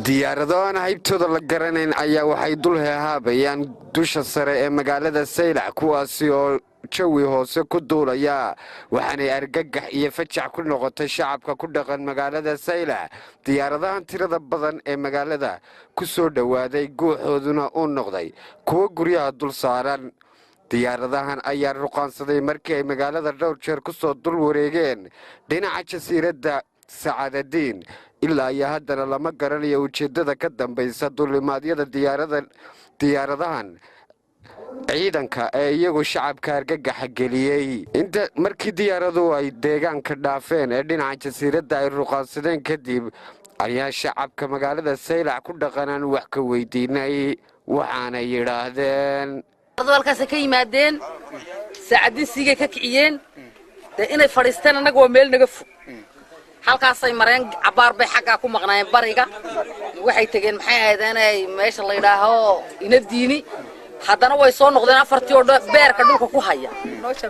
diyaarado aan haybtooda la garanayn ayaa waxay dul heehaabayaan dusha sare ee magaalada Saylac kuwaasi oo jawi hoose ku duulaya waxaanay argagax iyo fajac ku noqotay shacabka ku dhaqan magaalada Saylac diyaaradahan tirada badan ee magaalada ku soo dhawaaday guuxooduna uu noqday kuwa guryaha dul saaran diyaaradahan ayaa ruqaansaday markii ay magaalada dhowr jeer ku soo dul wareegeen dhinaca jasiiradda saacadadiin ilaa iyo haddana lama garanayo ujeeddada ka dambaysa duulimaadyada diyaaradahan ciidanka ee iyagu shacabka argagaxa geliyey inta markii diyaaradu ay deegaanka dhaafeen ee dhinaca jasiiradda ay ruqaansadeen kadib ayaa shacabka magaalada Saylac ku dhaqanaan wax ka weydiinay waxaana yiraahdeen halkaas ka yimaadeen saacadii siigay ka kiciyeen inay fadhiistaan anaga waa meel naga fog halkaas ay mareen cabaar bay xagga ku maqnaayeen bariga waxay tageen maxay ahaydeen ay meesha la yiraaho inadiini haddana way soo noqdeen afartii oo beerka dhulka ku haya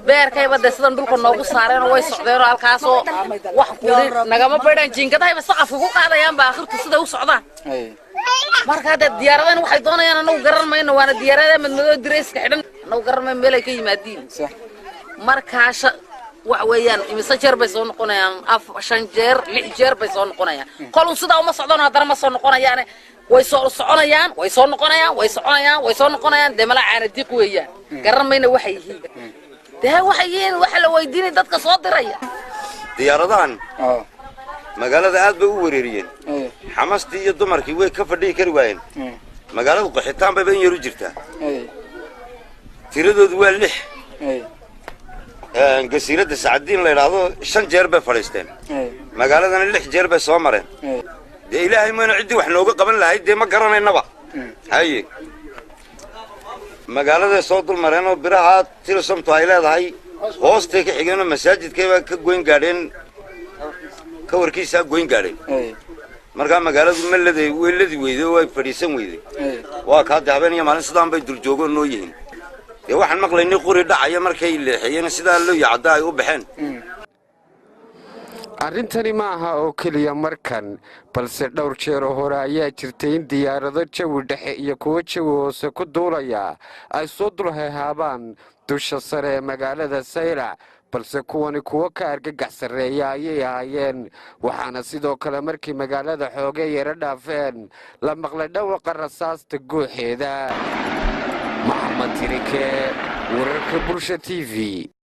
beerkayba sidan dhulka noogu saareen way socdeen halkaas oo wax kuuri nagama baydaan jinkadahay saqafka ku qaadayaan baa akhirtu sida u socdaan marka diyaaradan waxay doonayaan anagu garan mayno waana diyaarada madmadoo direyska xidhan anagu garan mayno meel ay ka yimaadiin markaas wax weeyaan imisa jeer bay soo noqonayaan 5 jeer 6 jeer bay soo noqonayaan qolun sida uma socdaan haddana ma soo noqonayaan way soo soconayaan way soo noqonayaan way soconayaan way soo noqonayaan demala caanadiq weeyaan garan mayno waxay yihiin waxay yihiin waxa la weydiinay dadka soo diraya diyaaradahan magaalada aad bay u wareeriyeen xamastii iyo dumarkii way ka fadhiyi kari waayeen magaaladu qaxitaan bay ban yaru jirtaa tiradoodu waa 6 jasiiradda saacadiin la yiraahdo 5 jeer bay fadhiisteen magaaladana 6 jeer bay soo mareen ilaahay ma cidii wax nooga qaban lahayd ma garanaynaba haye magaalada soo dul mareen oo biraha tirsamto ay leedahay hoostay ka xigeen masaajidkayba ka goyn gaadheen ka warkiisa goyn gaadheen marka magaaladu maladay weeladii weeyday oo ay fadhiisan weeyday waa ka dahabeen iyo maalin sidaan bay dul joogo noo yihiin waxaan maqlaynay qori dhacaya markay leexiyeen sida loo yacda ay u baxeen arrintani ma aha oo kaliya markan balse dhowr jeer hore ayaa jirtay in diyaarado jawi dhexe iyo kuwa jawi hoose ku duulaya ay soo dul heehaabaan dusha sare ee magaalada Saylac balse kuwani kuwa ka argagax sareeya ayay ahaayeen waxaana sidoo kale markii magaalada xoogay yara dhaafeen la maqlay dhawaqa rasaasta guuxeeda Maxamed Tirike wararka Bulsha TV